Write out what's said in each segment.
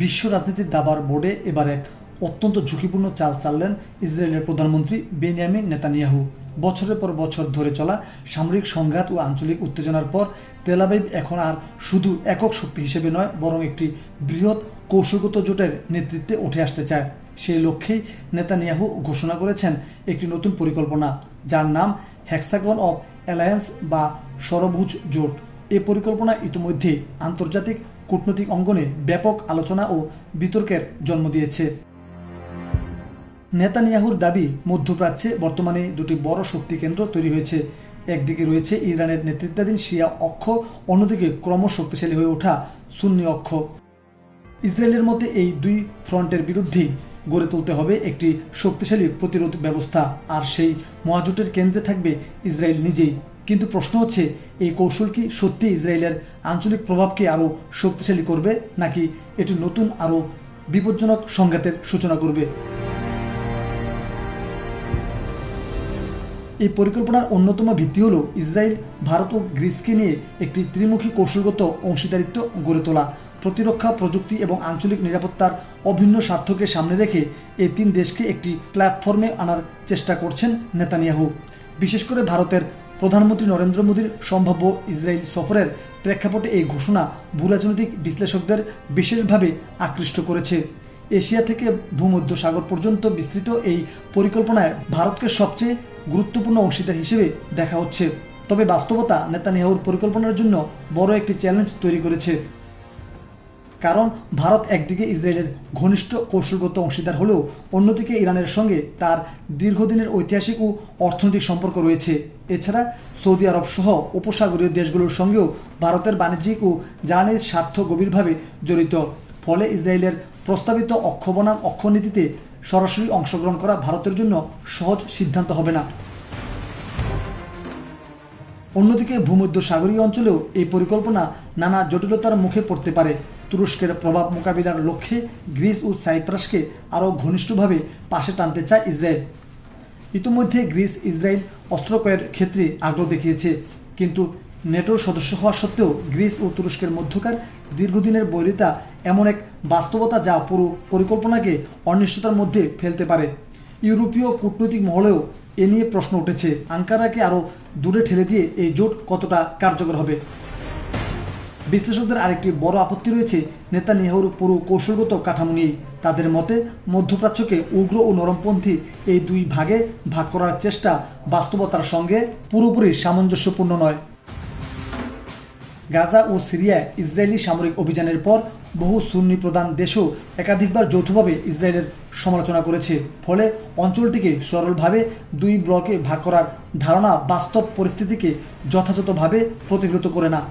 বিশ্ব রাজনীতির দাবার বোর্ডে এবার এক অত্যন্ত ঝুঁকিপূর্ণ চাল চাললেন ইসরায়েলের প্রধানমন্ত্রী বেনিয়ামিন নেতানিয়াহু। বছরের পর বছর ধরে চলা সামরিক সংঘাত ও আঞ্চলিক উত্তেজনার পর তেল আবিব এখন আর শুধু একক শক্তি হিসেবে নয়, বরং একটি বৃহৎ কৌশলগত জোটের নেতৃত্বে উঠে আসতে চায়। সেই লক্ষ্যেই নেতানিয়াহু ঘোষণা করেছেন একটি নতুন পরিকল্পনা, যার নাম হেক্সাগন অফ অ্যালায়েন্স বা ষড়ভুজ জোট। এই পরিকল্পনা ইতিমধ্যেই আন্তর্জাতিক কূটনৈতিক অঙ্গনে ব্যাপক আলোচনা ও বিতর্কের জন্ম দিয়েছে। নেতানিয়াহুর দাবি, মধ্যপ্রাচ্যে বর্তমানে দুটি বড় শক্তি কেন্দ্র তৈরি হয়েছে। একদিকে রয়েছে ইরানের নেতৃত্বাধীন শিয়া অক্ষ, অন্যদিকে ক্রমশ শক্তিশালী হয়ে ওঠা সুন্নি অক্ষ। ইসরায়েলের মতে এই দুই ফ্রন্টের বিরুদ্ধেই গড়ে তুলতে হবে একটি শক্তিশালী প্রতিরোধ ব্যবস্থা, আর সেই মহাজোটের কেন্দ্রে থাকবে ইসরায়েল নিজেই। কিন্তু প্রশ্ন হচ্ছে, এই কৌশল কি সত্যি ইসরায়েলের আঞ্চলিক প্রভাবকে আরও শক্তিশালী করবে, নাকি এটি নতুন আরও বিপজ্জনক সংঘাতের সূচনা করবে? এই পরিকল্পনার অন্যতম ভিত্তি হল ইসরায়েল, ভারত ও গ্রিসকে নিয়ে একটি ত্রিমুখী কৌশলগত অংশীদারিত্ব গড়ে তোলা। প্রতিরক্ষা, প্রযুক্তি এবং আঞ্চলিক নিরাপত্তার অভিন্ন স্বার্থকে সামনে রেখে এই তিন দেশকে একটি প্ল্যাটফর্মে আনার চেষ্টা করছেন নেতানিয়াহু। বিশেষ করে ভারতের প্রধানমন্ত্রী নরেন্দ্র মোদীর সম্ভাব্য ইসরায়েল সফরের প্রেক্ষাপটে এই ঘোষণা ভূরাজনৈতিক বিশ্লেষকদের বিশেষভাবে আকৃষ্ট করেছে। এশিয়া থেকে ভূমধ্য সাগর পর্যন্ত বিস্তৃত এই পরিকল্পনায় ভারতকে সবচেয়ে গুরুত্বপূর্ণ অংশীদার হিসেবে দেখা হচ্ছে। তবে বাস্তবতা নেতানিয়াহুর পরিকল্পনার জন্য বড় একটি চ্যালেঞ্জ তৈরি করেছে। কারণ ভারত একদিকে ইসরায়েলের ঘনিষ্ঠ কৌশলগত অংশীদার হলেও অন্যদিকে ইরানের সঙ্গে তার দীর্ঘদিনের ঐতিহাসিক ও অর্থনৈতিক সম্পর্ক রয়েছে। এছাড়া সৌদি আরব সহ উপসাগরীয় দেশগুলোর সঙ্গেও ভারতের বাণিজ্যিক ও জ্বালানির স্বার্থ গভীরভাবে জড়িত। ফলে ইসরায়েলের প্রস্তাবিত অক্ষ বনাম অক্ষনীতিতে সরাসরি অংশগ্রহণ করা ভারতের জন্য সহজ সিদ্ধান্ত হবে না। অন্যদিকে ভূমধ্য সাগরীয় অঞ্চলেও এই পরিকল্পনা নানা জটিলতার মুখে পড়তে পারে। তুরস্কের প্রভাব মোকাবিলার লক্ষ্যে গ্রিস ও সাইপ্রাসকে আরও ঘনিষ্ঠভাবে পাশে টানতে চায় ইসরায়েল। ইতিমধ্যে গ্রিস ইসরায়েল অস্ত্র ক্রয়ের ক্ষেত্রে আগ্রহ দেখিয়েছে, কিন্তু নেটোর সদস্য হওয়া সত্ত্বেও গ্রিস ও তুরস্কের মধ্যকার দীর্ঘদিনের বৈরিতা এমন এক বাস্তবতা যা পুরো পরিকল্পনাকে অনিশ্চয়তার মধ্যে ফেলতে পারে। ইউরোপীয় কূটনৈতিক মহলেও এ নিয়ে প্রশ্ন উঠেছে, আঙ্কারাকে আরও দূরে ঠেলে দিয়ে এই জোট কতটা কার্যকর হবে। বিশ্লেষকদের আরেকটি বড় আপত্তি রয়েছে নেতানিয়াহুর পুরো কৌশলগত কাঠামো নিয়েই। তাদের মতে মধ্যপ্রাচ্যকে উগ্র ও নরমপন্থী এই দুই ভাগে ভাগ করার চেষ্টা বাস্তবতার সঙ্গে পুরোপুরি সামঞ্জস্যপূর্ণ নয়। গাজা ও সিরিয়ায় ইসরায়েলি সামরিক অভিযানের পর বহু সুন্নি প্রধান দেশও একাধিকবার যৌথভাবে ইসরায়েলের সমালোচনা করেছে। ফলে অঞ্চলটিকে সরলভাবে দুই ব্লকে ভাগ করার ধারণা বাস্তব পরিস্থিতিকে যথাযথভাবে প্রতিফলিত করে না।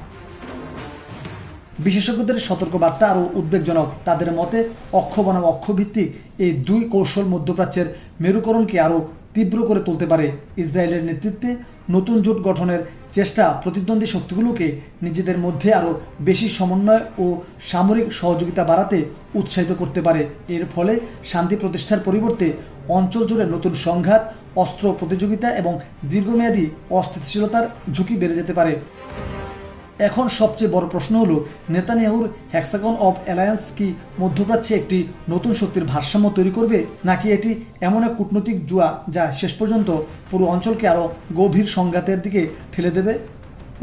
বিশেষজ্ঞদের সতর্কবার্তা আরও উদ্বেগজনক। তাদের মতে অক্ষ বনাম অক্ষভিত্তিক এই দুই কৌশল মধ্যপ্রাচ্যের মেরুকরণকে আরও তীব্র করে তুলতে পারে। ইসরায়েলের নেতৃত্বে নতুন জোট গঠনের চেষ্টা প্রতিদ্বন্দ্বী শক্তিগুলোকে নিজেদের মধ্যে আরও বেশি সমন্বয় ও সামরিক সহযোগিতা বাড়াতে উৎসাহিত করতে পারে। এর ফলে শান্তি প্রতিষ্ঠার পরিবর্তে অঞ্চল জুড়ে নতুন সংঘাত, অস্ত্র প্রতিযোগিতা এবং দীর্ঘমেয়াদী অস্থিতিশীলতার ঝুঁকি বেড়ে যেতে পারে। এখন সবচেয়ে বড় প্রশ্ন হলো, নেতানিয়াহুর হেক্সাগন অফ অ্যালায়েন্স কি মধ্যপ্রাচ্যে একটি নতুন শক্তির ভারসাম্য তৈরি করবে, নাকি এটি এমন এক কূটনৈতিক জুয়া যা শেষ পর্যন্ত পুরো অঞ্চলকে আরও গভীর সংঘাতের দিকে ঠেলে দেবে?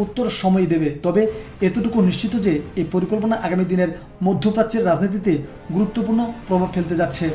উত্তর সময় দেবে। তবে এতটুকু নিশ্চিত যে এই পরিকল্পনা আগামী দিনের মধ্যপ্রাচ্যের রাজনীতিতে গুরুত্বপূর্ণ প্রভাব ফেলতে যাচ্ছে।